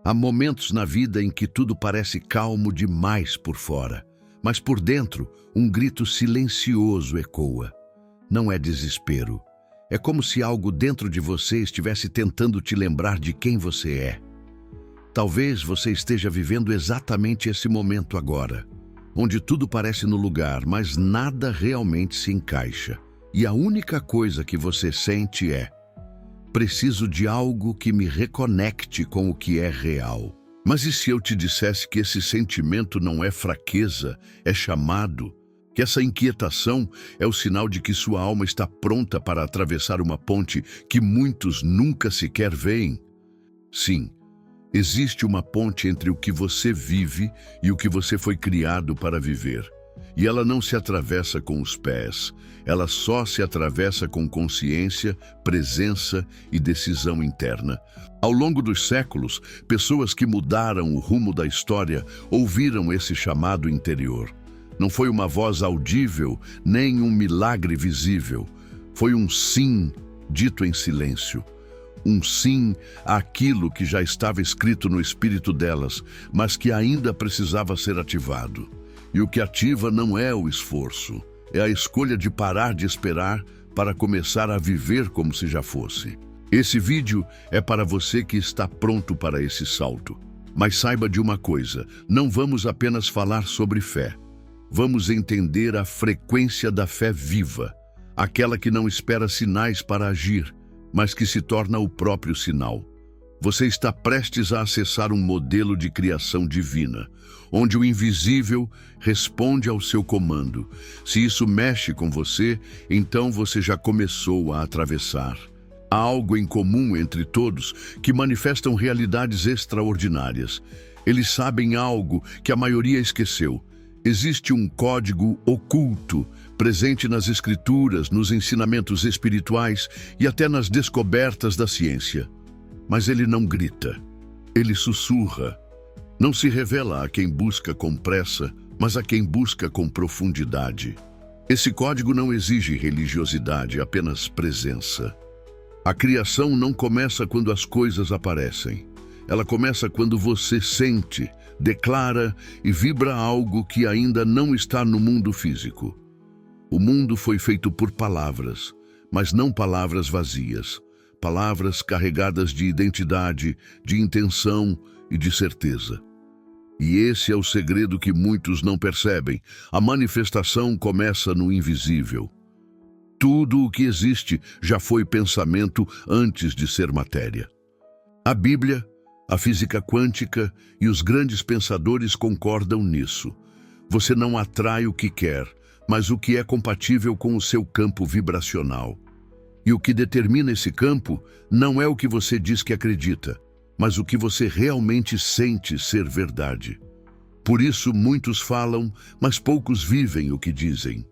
Há momentos na vida em que tudo parece calmo demais por fora, mas por dentro um grito silencioso ecoa. Não é desespero. É como se algo dentro de você estivesse tentando te lembrar de quem você é. Talvez você esteja vivendo exatamente esse momento agora, onde tudo parece no lugar, mas nada realmente se encaixa. E a única coisa que você sente é: preciso de algo que me reconecte com o que é real. Mas e se eu te dissesse que esse sentimento não é fraqueza, é chamado? Que essa inquietação é o sinal de que sua alma está pronta para atravessar uma ponte que muitos nunca sequer veem? Sim, existe uma ponte entre o que você vive e o que você foi criado para viver. E ela não se atravessa com os pés, ela só se atravessa com consciência, presença e decisão interna. Ao longo dos séculos, pessoas que mudaram o rumo da história ouviram esse chamado interior. Não foi uma voz audível, nem um milagre visível. Foi um sim dito em silêncio. Um sim àquilo que já estava escrito no espírito delas, mas que ainda precisava ser ativado. E o que ativa não é o esforço, é a escolha de parar de esperar para começar a viver como se já fosse. Esse vídeo é para você que está pronto para esse salto. Mas saiba de uma coisa, não vamos apenas falar sobre fé. Vamos entender a frequência da fé viva, aquela que não espera sinais para agir, mas que se torna o próprio sinal. Você está prestes a acessar um modelo de criação divina, onde o invisível responde ao seu comando. Se isso mexe com você, então você já começou a atravessar. Há algo em comum entre todos que manifestam realidades extraordinárias. Eles sabem algo que a maioria esqueceu. Existe um código oculto, presente nas escrituras, nos ensinamentos espirituais e até nas descobertas da ciência. Mas ele não grita, ele sussurra. Não se revela a quem busca com pressa, mas a quem busca com profundidade. Esse código não exige religiosidade, apenas presença. A criação não começa quando as coisas aparecem. Ela começa quando você sente, declara e vibra algo que ainda não está no mundo físico. O mundo foi feito por palavras, mas não palavras vazias. Palavras carregadas de identidade, de intenção e de certeza. E esse é o segredo que muitos não percebem. A manifestação começa no invisível. Tudo o que existe já foi pensamento antes de ser matéria. A Bíblia, a física quântica e os grandes pensadores concordam nisso. Você não atrai o que quer, mas o que é compatível com o seu campo vibracional. E o que determina esse campo não é o que você diz que acredita, mas o que você realmente sente ser verdade. Por isso muitos falam, mas poucos vivem o que dizem.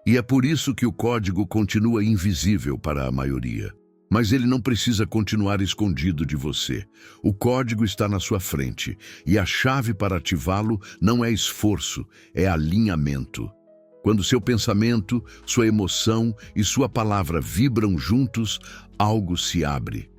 E é por isso que o código continua invisível para a maioria. Mas ele não precisa continuar escondido de você. O código está na sua frente, e a chave para ativá-lo não é esforço, é alinhamento. Quando seu pensamento, sua emoção e sua palavra vibram juntos, algo se abre.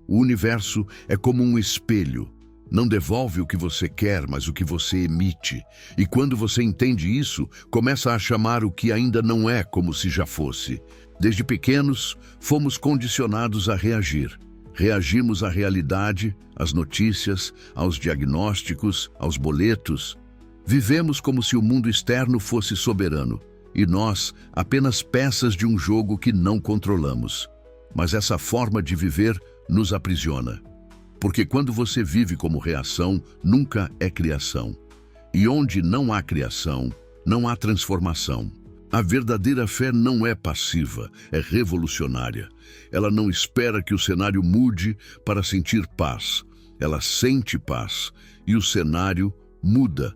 O universo é como um espelho. Não devolve o que você quer, mas o que você emite. E quando você entende isso, começa a chamar o que ainda não é como se já fosse. Desde pequenos, fomos condicionados a reagir. Reagimos à realidade, às notícias, aos diagnósticos, aos boletos. Vivemos como se o mundo externo fosse soberano, e nós apenas peças de um jogo que não controlamos. Mas essa forma de viver nos aprisiona. Porque quando você vive como reação, nunca é criação. E onde não há criação, não há transformação. A verdadeira fé não é passiva, é revolucionária. Ela não espera que o cenário mude para sentir paz. Ela sente paz, e o cenário muda.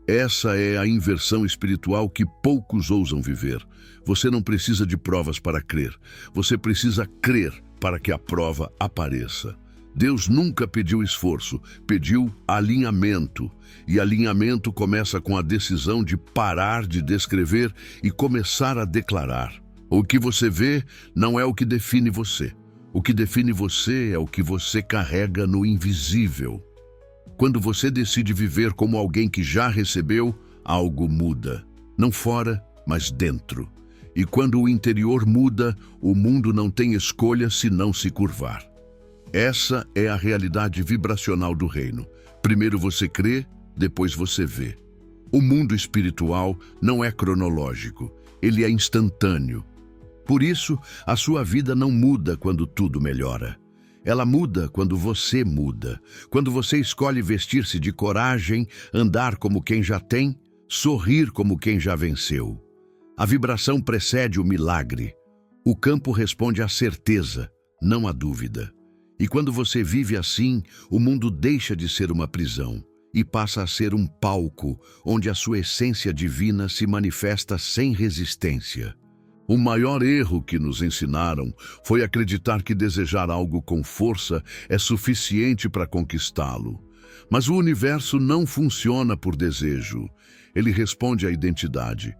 Essa é a inversão espiritual que poucos ousam viver. Você não precisa de provas para crer. Você precisa crer para que a prova apareça. Deus nunca pediu esforço, pediu alinhamento. E alinhamento começa com a decisão de parar de descrever e começar a declarar. O que você vê não é o que define você. O que define você é o que você carrega no invisível. Quando você decide viver como alguém que já recebeu, algo muda. Não fora, mas dentro. E quando o interior muda, o mundo não tem escolha senão se curvar. Essa é a realidade vibracional do reino. Primeiro você crê, depois você vê. O mundo espiritual não é cronológico, ele é instantâneo. Por isso, a sua vida não muda quando tudo melhora. Ela muda quando você muda. Quando você escolhe vestir-se de coragem, andar como quem já tem, sorrir como quem já venceu. A vibração precede o milagre. O campo responde à certeza, não à dúvida. E quando você vive assim, o mundo deixa de ser uma prisão e passa a ser um palco onde a sua essência divina se manifesta sem resistência. O maior erro que nos ensinaram foi acreditar que desejar algo com força é suficiente para conquistá-lo. Mas o universo não funciona por desejo. Ele responde à identidade.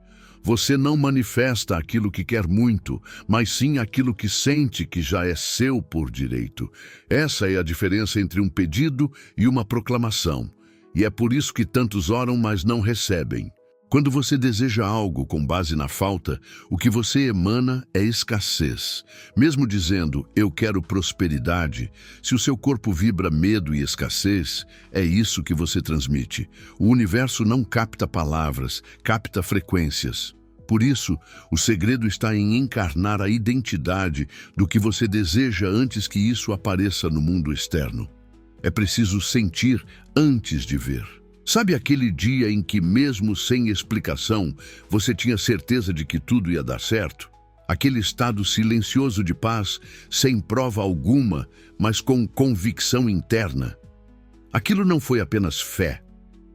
Você não manifesta aquilo que quer muito, mas sim aquilo que sente que já é seu por direito. Essa é a diferença entre um pedido e uma proclamação. E é por isso que tantos oram, mas não recebem. Quando você deseja algo com base na falta, o que você emana é escassez. Mesmo dizendo, eu quero prosperidade, se o seu corpo vibra medo e escassez, é isso que você transmite. O universo não capta palavras, capta frequências. Por isso, o segredo está em encarnar a identidade do que você deseja antes que isso apareça no mundo externo. É preciso sentir antes de ver. Sabe aquele dia em que, mesmo sem explicação, você tinha certeza de que tudo ia dar certo? Aquele estado silencioso de paz, sem prova alguma, mas com convicção interna. Aquilo não foi apenas fé.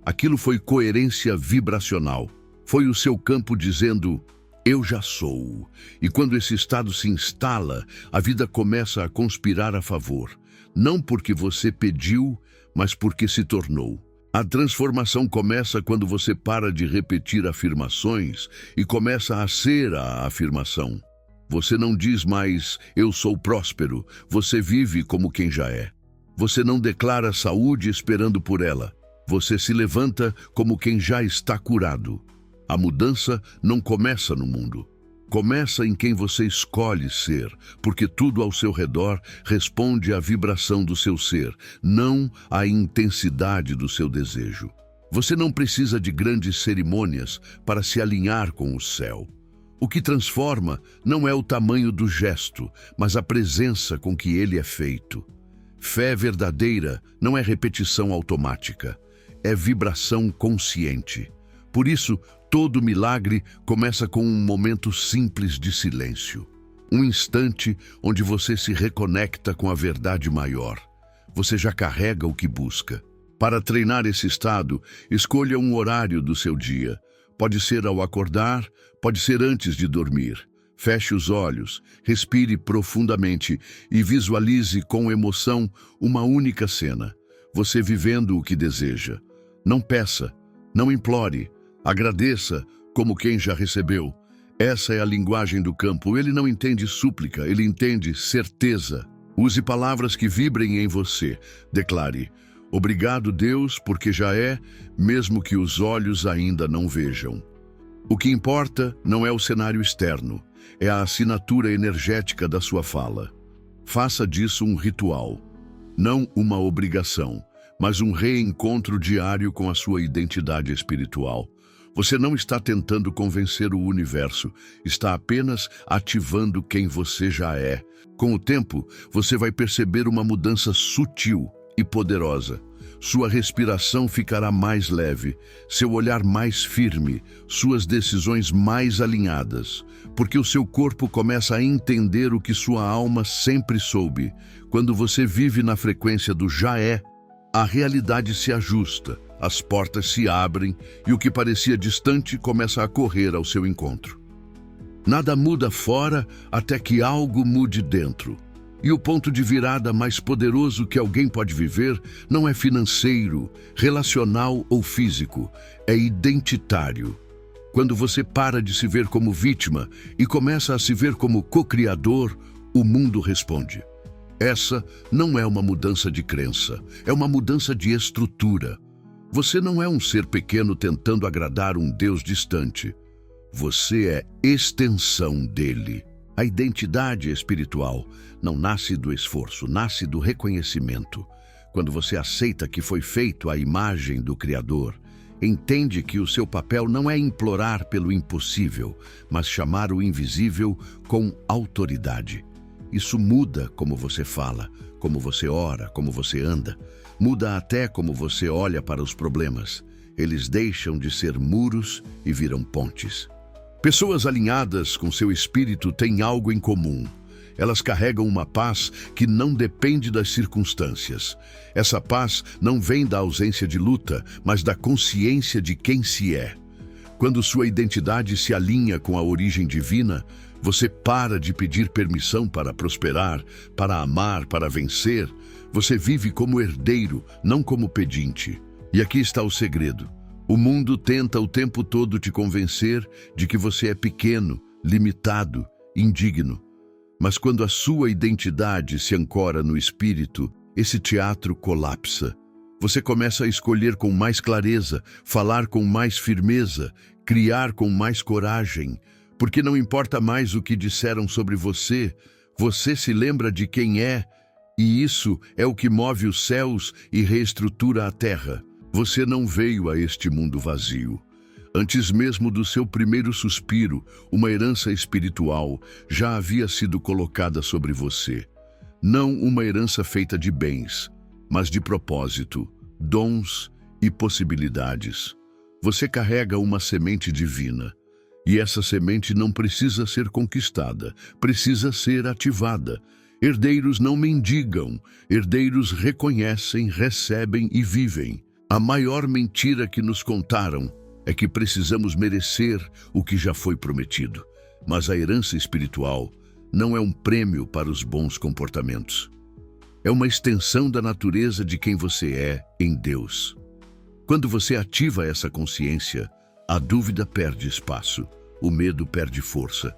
Aquilo foi coerência vibracional. Foi o seu campo dizendo, eu já sou. E quando esse estado se instala, a vida começa a conspirar a favor. Não porque você pediu, mas porque se tornou. A transformação começa quando você para de repetir afirmações e começa a ser a afirmação. Você não diz mais, eu sou próspero, você vive como quem já é. Você não declara saúde esperando por ela. Você se levanta como quem já está curado. A mudança não começa no mundo. Começa em quem você escolhe ser, porque tudo ao seu redor responde à vibração do seu ser, não à intensidade do seu desejo. Você não precisa de grandes cerimônias para se alinhar com o céu. O que transforma não é o tamanho do gesto, mas a presença com que ele é feito. Fé verdadeira não é repetição automática, é vibração consciente. Por isso, todo milagre começa com um momento simples de silêncio. Um instante onde você se reconecta com a verdade maior. Você já carrega o que busca. Para treinar esse estado, escolha um horário do seu dia. Pode ser ao acordar, pode ser antes de dormir. Feche os olhos, respire profundamente e visualize com emoção uma única cena. Você vivendo o que deseja. Não peça, não implore. Agradeça como quem já recebeu. Essa é a linguagem do campo. Ele não entende súplica, ele entende certeza. Use palavras que vibrem em você. Declare, obrigado Deus, porque já é, mesmo que os olhos ainda não vejam. O que importa não é o cenário externo, é a assinatura energética da sua fala. Faça disso um ritual, não uma obrigação, mas um reencontro diário com a sua identidade espiritual. Você não está tentando convencer o universo, está apenas ativando quem você já é. Com o tempo, você vai perceber uma mudança sutil e poderosa. Sua respiração ficará mais leve, seu olhar mais firme, suas decisões mais alinhadas, porque o seu corpo começa a entender o que sua alma sempre soube. Quando você vive na frequência do já é, a realidade se ajusta. As portas se abrem e o que parecia distante começa a correr ao seu encontro. Nada muda fora até que algo mude dentro. E o ponto de virada mais poderoso que alguém pode viver não é financeiro, relacional ou físico, é identitário. Quando você para de se ver como vítima e começa a se ver como co-criador, o mundo responde. Essa não é uma mudança de crença, é uma mudança de estrutura. Você não é um ser pequeno tentando agradar um Deus distante. Você é extensão dele. A identidade espiritual não nasce do esforço, nasce do reconhecimento. Quando você aceita que foi feito à imagem do Criador, entende que o seu papel não é implorar pelo impossível, mas chamar o invisível com autoridade. Isso muda como você fala, como você ora, como você anda. Muda até como você olha para os problemas. Eles deixam de ser muros e viram pontes. Pessoas alinhadas com seu espírito têm algo em comum. Elas carregam uma paz que não depende das circunstâncias. Essa paz não vem da ausência de luta, mas da consciência de quem se é. Quando sua identidade se alinha com a origem divina, você para de pedir permissão para prosperar, para amar, para vencer. Você vive como herdeiro, não como pedinte. E aqui está o segredo. O mundo tenta o tempo todo te convencer de que você é pequeno, limitado, indigno. Mas quando a sua identidade se ancora no espírito, esse teatro colapsa. Você começa a escolher com mais clareza, falar com mais firmeza, criar com mais coragem, porque não importa mais o que disseram sobre você, você se lembra de quem é, e isso é o que move os céus e reestrutura a terra. Você não veio a este mundo vazio. Antes mesmo do seu primeiro suspiro, uma herança espiritual já havia sido colocada sobre você. Não uma herança feita de bens, mas de propósito, dons e possibilidades. Você carrega uma semente divina. E essa semente não precisa ser conquistada, precisa ser ativada. Herdeiros não mendigam, herdeiros reconhecem, recebem e vivem. A maior mentira que nos contaram é que precisamos merecer o que já foi prometido. Mas a herança espiritual não é um prêmio para os bons comportamentos. É uma extensão da natureza de quem você é em Deus. Quando você ativa essa consciência, a dúvida perde espaço, o medo perde força.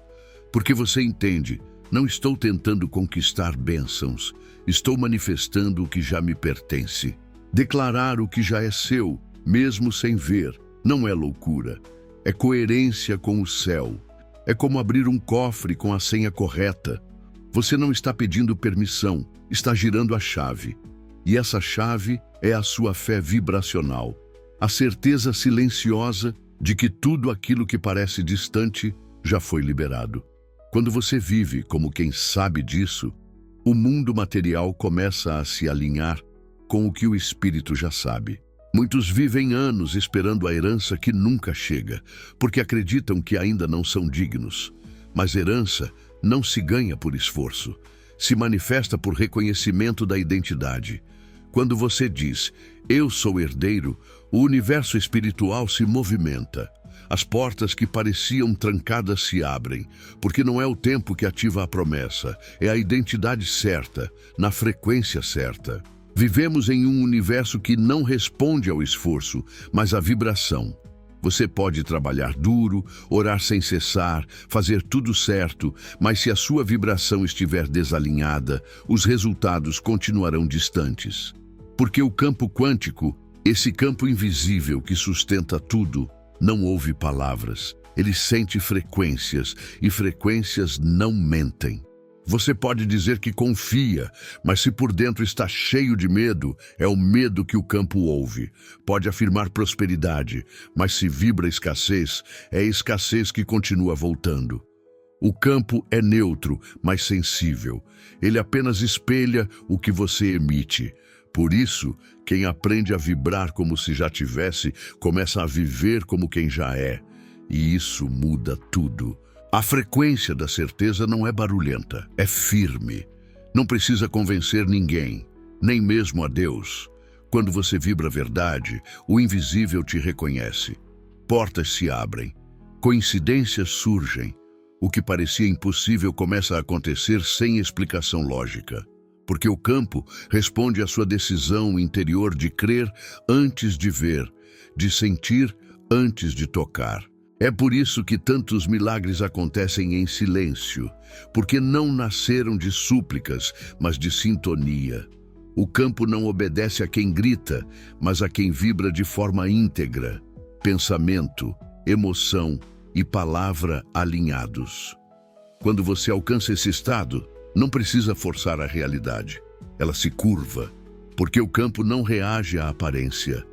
Porque você entende, não estou tentando conquistar bênçãos, estou manifestando o que já me pertence. Declarar o que já é seu, mesmo sem ver, não é loucura. É coerência com o céu. É como abrir um cofre com a senha correta. Você não está pedindo permissão, está girando a chave. E essa chave é a sua fé vibracional. A certeza silenciosa de que tudo aquilo que parece distante já foi liberado. Quando você vive como quem sabe disso, o mundo material começa a se alinhar com o que o espírito já sabe. Muitos vivem anos esperando a herança que nunca chega, porque acreditam que ainda não são dignos. Mas herança não se ganha por esforço, se manifesta por reconhecimento da identidade. Quando você diz, eu sou herdeiro, o universo espiritual se movimenta. As portas que pareciam trancadas se abrem, porque não é o tempo que ativa a promessa, é a identidade certa, na frequência certa. Vivemos em um universo que não responde ao esforço, mas à vibração. Você pode trabalhar duro, orar sem cessar, fazer tudo certo, mas se a sua vibração estiver desalinhada, os resultados continuarão distantes. Porque o campo quântico, esse campo invisível que sustenta tudo, não ouve palavras. Ele sente frequências, e frequências não mentem. Você pode dizer que confia, mas se por dentro está cheio de medo, é o medo que o campo ouve. Pode afirmar prosperidade, mas se vibra escassez, é a escassez que continua voltando. O campo é neutro, mas sensível. Ele apenas espelha o que você emite. Por isso, quem aprende a vibrar como se já tivesse, começa a viver como quem já é. E isso muda tudo. A frequência da certeza não é barulhenta, é firme. Não precisa convencer ninguém, nem mesmo a Deus. Quando você vibra a verdade, o invisível te reconhece. Portas se abrem, coincidências surgem. O que parecia impossível começa a acontecer sem explicação lógica. Porque o campo responde à sua decisão interior de crer antes de ver, de sentir antes de tocar. É por isso que tantos milagres acontecem em silêncio, porque não nasceram de súplicas, mas de sintonia. O campo não obedece a quem grita, mas a quem vibra de forma íntegra. Pensamento, emoção e palavra alinhados. Quando você alcança esse estado, não precisa forçar a realidade. Ela se curva, porque o campo não reage à aparência.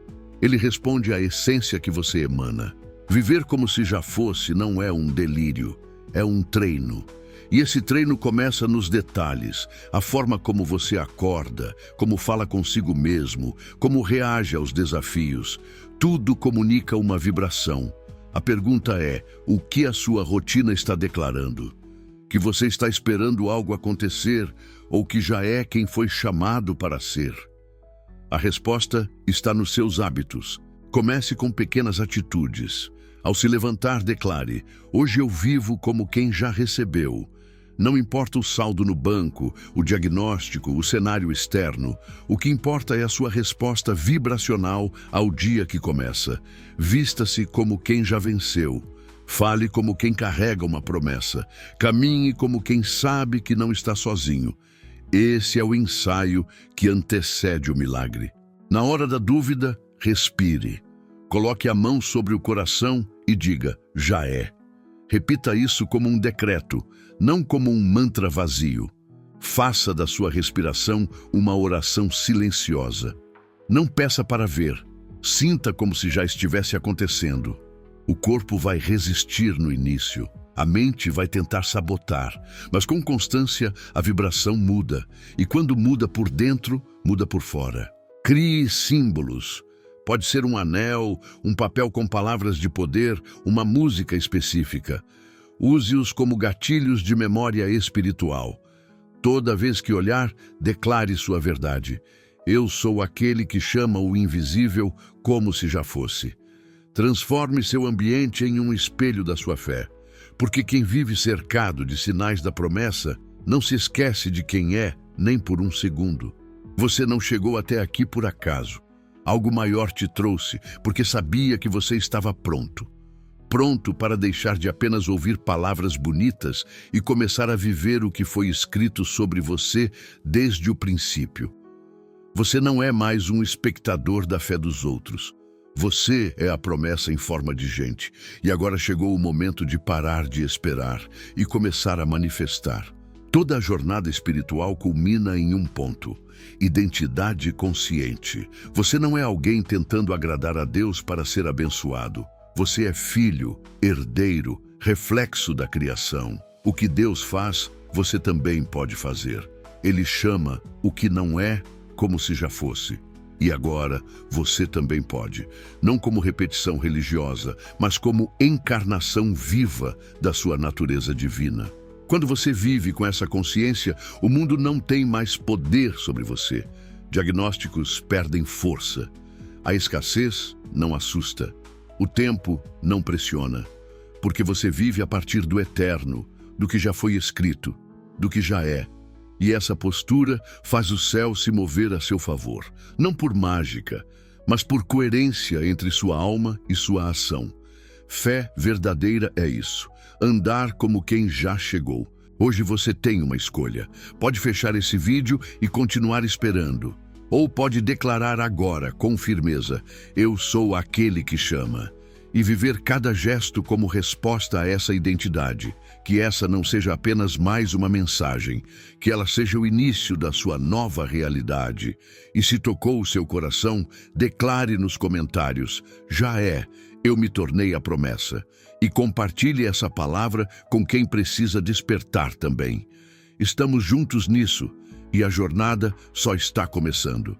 Ele responde à essência que você emana. Viver como se já fosse não é um delírio, é um treino. E esse treino começa nos detalhes, a forma como você acorda, como fala consigo mesmo, como reage aos desafios. Tudo comunica uma vibração. A pergunta é, o que a sua rotina está declarando? Que você está esperando algo acontecer ou que já é quem foi chamado para ser? A resposta está nos seus hábitos. Comece com pequenas atitudes. Ao se levantar, declare: hoje eu vivo como quem já recebeu. Não importa o saldo no banco, o diagnóstico, o cenário externo. O que importa é a sua resposta vibracional ao dia que começa. Vista-se como quem já venceu. Fale como quem carrega uma promessa. Caminhe como quem sabe que não está sozinho. Esse é o ensaio que antecede o milagre. Na hora da dúvida, respire. Coloque a mão sobre o coração e diga: já é. Repita isso como um decreto, não como um mantra vazio. Faça da sua respiração uma oração silenciosa. Não peça para ver. Sinta como se já estivesse acontecendo. O corpo vai resistir no início. A mente vai tentar sabotar, mas com constância a vibração muda. E quando muda por dentro, muda por fora. Crie símbolos. Pode ser um anel, um papel com palavras de poder, uma música específica. Use-os como gatilhos de memória espiritual. Toda vez que olhar, declare sua verdade. Eu sou aquele que chama o invisível como se já fosse. Transforme seu ambiente em um espelho da sua fé. Porque quem vive cercado de sinais da promessa não se esquece de quem é, nem por um segundo. Você não chegou até aqui por acaso. Algo maior te trouxe, porque sabia que você estava pronto. Pronto para deixar de apenas ouvir palavras bonitas e começar a viver o que foi escrito sobre você desde o princípio. Você não é mais um espectador da fé dos outros. Você é a promessa em forma de gente. E agora chegou o momento de parar de esperar e começar a manifestar. Toda a jornada espiritual culmina em um ponto: identidade consciente. Você não é alguém tentando agradar a Deus para ser abençoado. Você é filho, herdeiro, reflexo da criação. O que Deus faz, você também pode fazer. Ele chama o que não é como se já fosse. E agora você também pode, não como repetição religiosa, mas como encarnação viva da sua natureza divina. Quando você vive com essa consciência, o mundo não tem mais poder sobre você. Diagnósticos perdem força. A escassez não assusta. O tempo não pressiona. Porque você vive a partir do eterno, do que já foi escrito, do que já é. E essa postura faz o céu se mover a seu favor, não por mágica, mas por coerência entre sua alma e sua ação. Fé verdadeira é isso, andar como quem já chegou. Hoje você tem uma escolha. Pode fechar esse vídeo e continuar esperando. Ou pode declarar agora, com firmeza: eu sou aquele que chama. E viver cada gesto como resposta a essa identidade. Que essa não seja apenas mais uma mensagem, que ela seja o início da sua nova realidade. E se tocou o seu coração, declare nos comentários: já é, eu me tornei a promessa. E compartilhe essa palavra com quem precisa despertar também. Estamos juntos nisso, e a jornada só está começando.